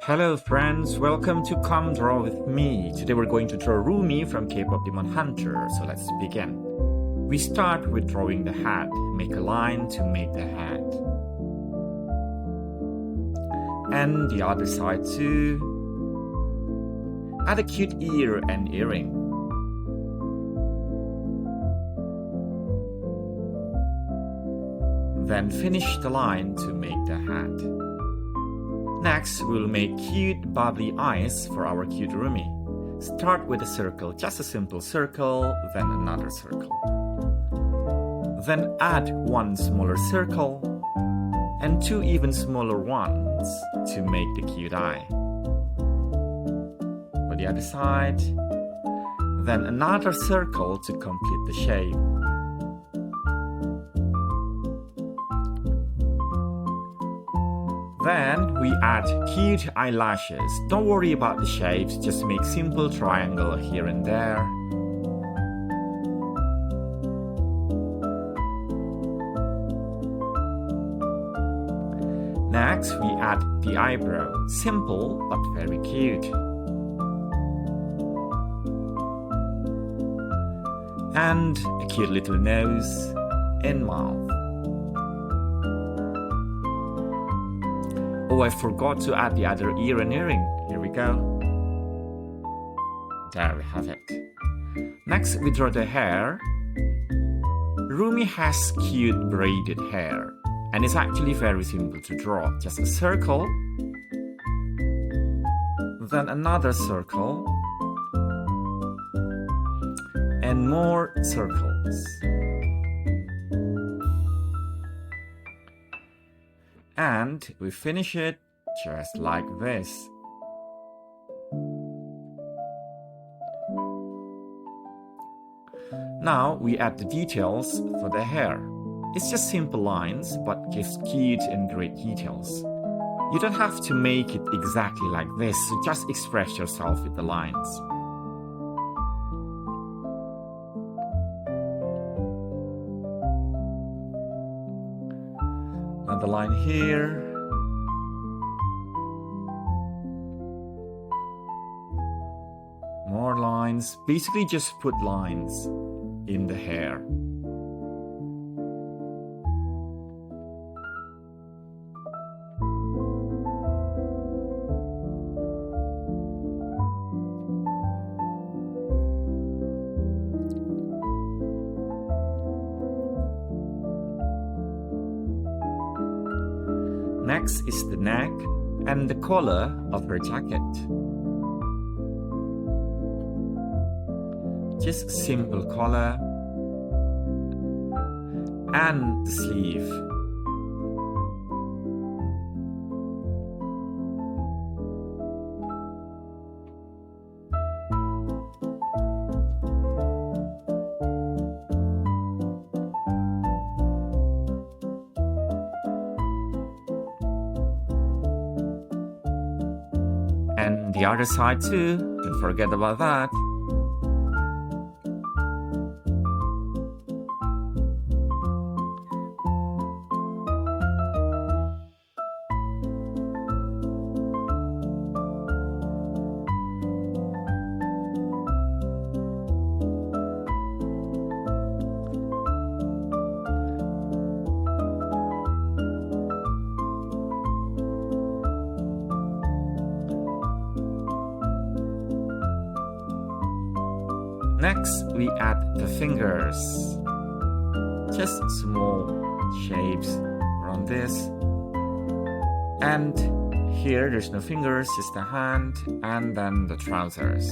Hello friends, welcome to Come Draw With Me. Today we're going to draw Rumi from K-pop Demon Hunter, so let's begin. We start with drawing the hat. Make a line to make the hat. And the other side too. Add a cute ear and earring. Then finish the line to make the hat. Next, we'll make cute bubbly eyes for our cute Rumi. Start with a circle, just a simple circle, then another circle. Then add one smaller circle and two even smaller ones to make the cute eye. For the other side, then another circle to complete the shape. Then we add cute eyelashes. Don't worry about the shapes, just make simple triangle here and there. Next, we add the eyebrow. Simple but very cute. And a cute little nose and mouth. Oh, I forgot to add the other ear and earring. Here we go. There we have it. Next, we draw the hair. Rumi has cute braided hair. And it's actually very simple to draw. Just a circle. Then another circle. And more circles. And we finish it just like this. Now we add the details for the hair. It's just simple lines, but gives cute and great details. You don't have to make it exactly like this, so just express yourself with the lines. Another line here. More lines. Basically just put lines in the hair. Next is the neck and the collar of her jacket. Just simple collar and the sleeve. And the other side too, don't forget about that. Next, we add the fingers. Just small shapes around this. And here there's no fingers, just the hand and then the trousers.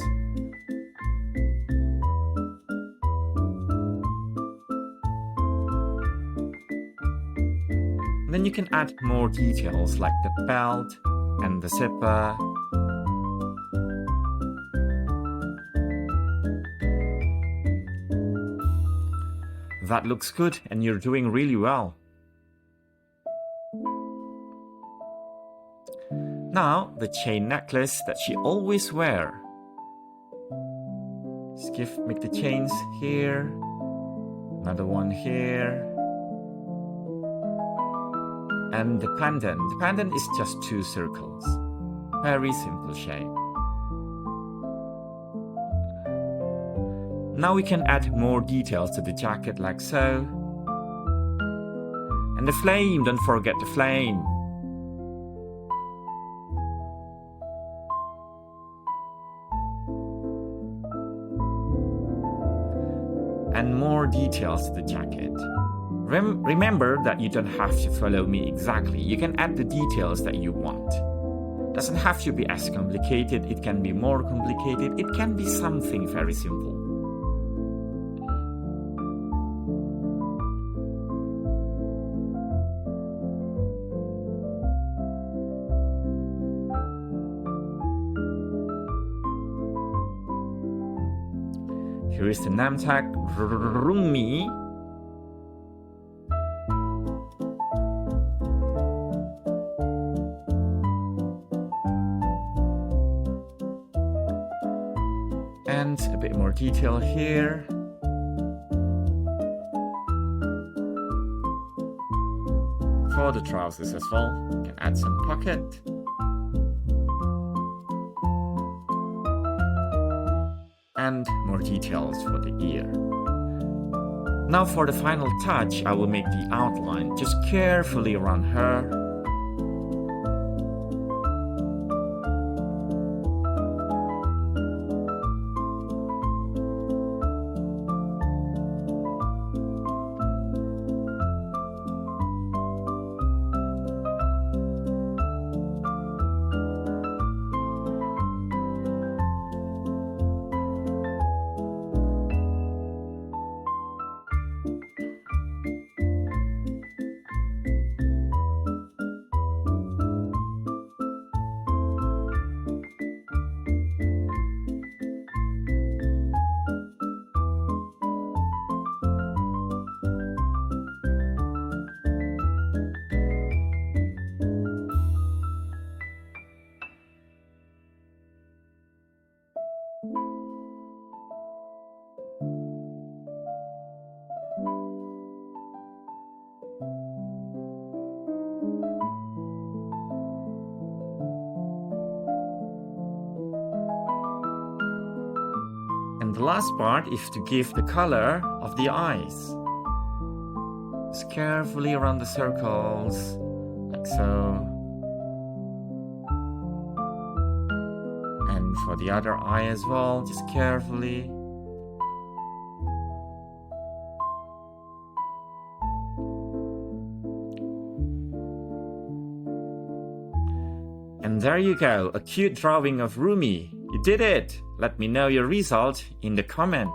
Then you can add more details like the belt and the zipper. That looks good and you're doing really well. Now, the chain necklace that she always wears. Just make the chains here, another one here, and the pendant. The pendant is just 2 circles. Very simple shape. Now we can add more details to the jacket like so. And the flame, don't forget the flame. And more details to the jacket. Remember that you don't have to follow me exactly. You can add the details that you want. Doesn't have to be as complicated. It can be more complicated. It can be something very simple. Here is the name tag Rumi. And a bit more detail here. For the trousers as well, you can add some pocket. And more details for the ear. Now for the final touch, I will make the outline. Just carefully run her. And the last part is to give the color of the eyes. Just carefully around the circles, like so. And for the other eye as well, just carefully. And there you go, a cute drawing of Rumi. You did it! Let me know your result in the comment.